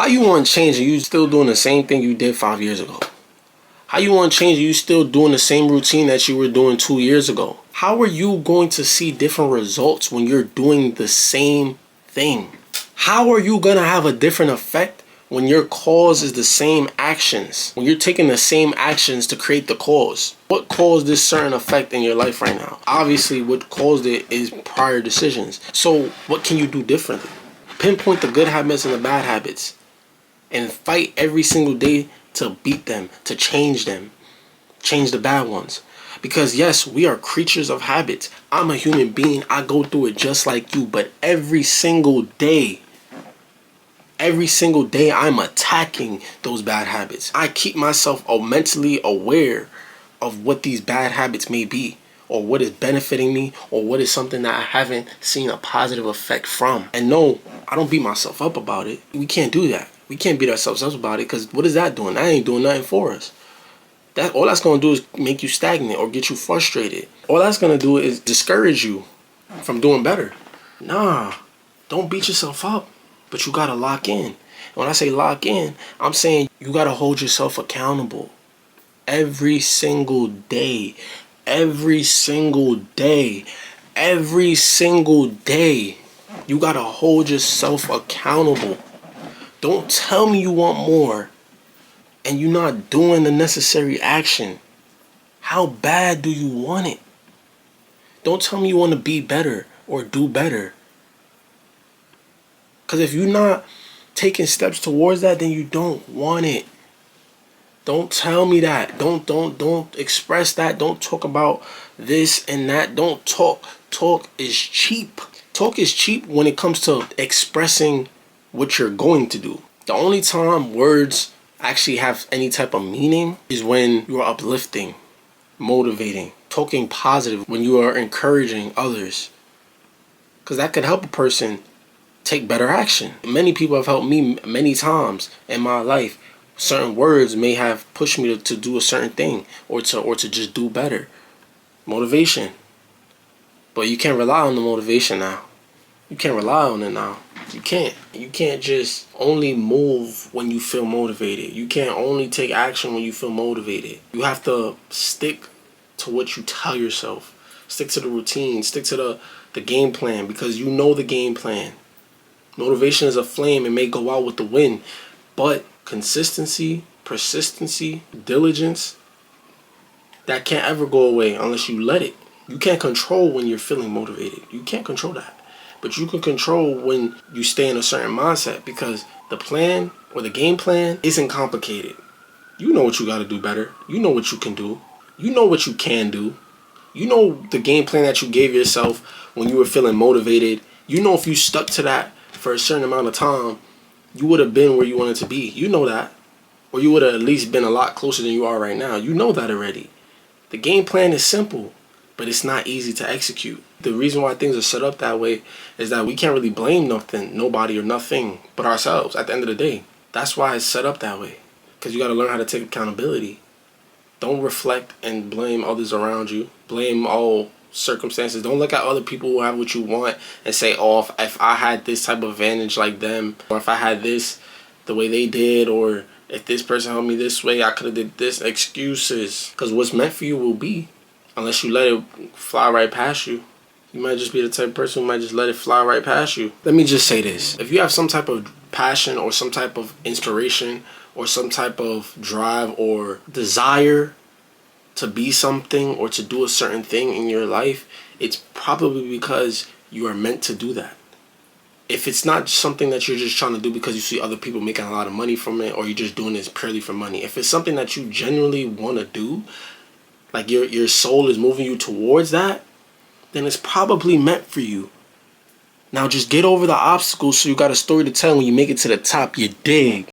How you want to change and you still doing the same thing you did 5 years ago? How you want to change and you still doing the same routine that you were doing 2 years ago? How are you going to see different results when you're doing the same thing? How are you going to have a different effect when your cause is the same actions? When you're taking the same actions to create the cause? What caused this certain effect in your life right now? Obviously, what caused it is prior decisions. So what can you do differently? Pinpoint the good habits and the bad habits and fight every single day to beat them, to change them. Change the bad ones. Because yes, we are creatures of habits. I'm a human being. I go through it just like you. But every single day, I'm attacking those bad habits. I keep myself mentally aware of what these bad habits may be, or what is benefiting me, or what is something that I haven't seen a positive effect from. And no, I don't beat myself up about it. We can't do that. We can't beat ourselves up about it, because what is that doing? That ain't doing nothing for us. All that's going to do is make you stagnant or get you frustrated. All that's going to do is discourage you from doing better. Nah, don't beat yourself up, but you got to lock in. And when I say lock in, I'm saying you got to hold yourself accountable every single day. Every single day. Every single day. You got to hold yourself accountable. Don't tell me you want more and you're not doing the necessary action. How bad do you want it? Don't tell me you want to be better or do better. Because if you're not taking steps towards that, then you don't want it. Don't tell me that. Don't express that. Don't talk about this and that. Don't talk. Talk is cheap. Talk is cheap when it comes to expressing what you're going to do. The only time words actually have any type of meaning is when you are uplifting, motivating, talking positive, when you are encouraging others. Because that could help a person take better action. Many people have helped me many times in my life. Certain words may have pushed me to do a certain thing or to just do better. Motivation. But you can't rely on the motivation now. You can't rely on it now. You can't. You can't just only move when you feel motivated. You can't only take action when you feel motivated. You have to stick to what you tell yourself. Stick to the routine. Stick to the game plan, because you know the game plan. Motivation is a flame. It may go out with the wind. But consistency, persistency, diligence, that can't ever go away unless you let it. You can't control when you're feeling motivated. You can't control that. But you can control when you stay in a certain mindset, because the plan or the game plan isn't complicated. You know what you got to do better. You know what you can do. You know what you can do. You know the game plan that you gave yourself when you were feeling motivated. You know if you stuck to that for a certain amount of time, you would have been where you wanted to be. You know that. Or you would have at least been a lot closer than you are right now. You know that already. The game plan is simple, but it's not easy to execute. The reason why things are set up that way is that we can't really blame nobody or nothing but ourselves at the end of the day. That's why it's set up that way. Because you got to learn how to take accountability. Don't reflect and blame others around you. Blame all circumstances. Don't look at other people who have what you want and say, oh, if I had this type of advantage like them, or if I had this the way they did, or if this person helped me this way, I could have did this. Excuses. Because what's meant for you will be, unless you let it fly right past you. You might just be the type of person who might just let it fly right past you. Let me just say this. If you have some type of passion or some type of inspiration or some type of drive or desire to be something or to do a certain thing in your life, it's probably because you are meant to do that. If it's not something that you're just trying to do because you see other people making a lot of money from it, or you're just doing this purely for money, if it's something that you genuinely want to do, like your soul is moving you towards that, then it's probably meant for you. Now just get over the obstacles so you got a story to tell when you make it to the top. You dig?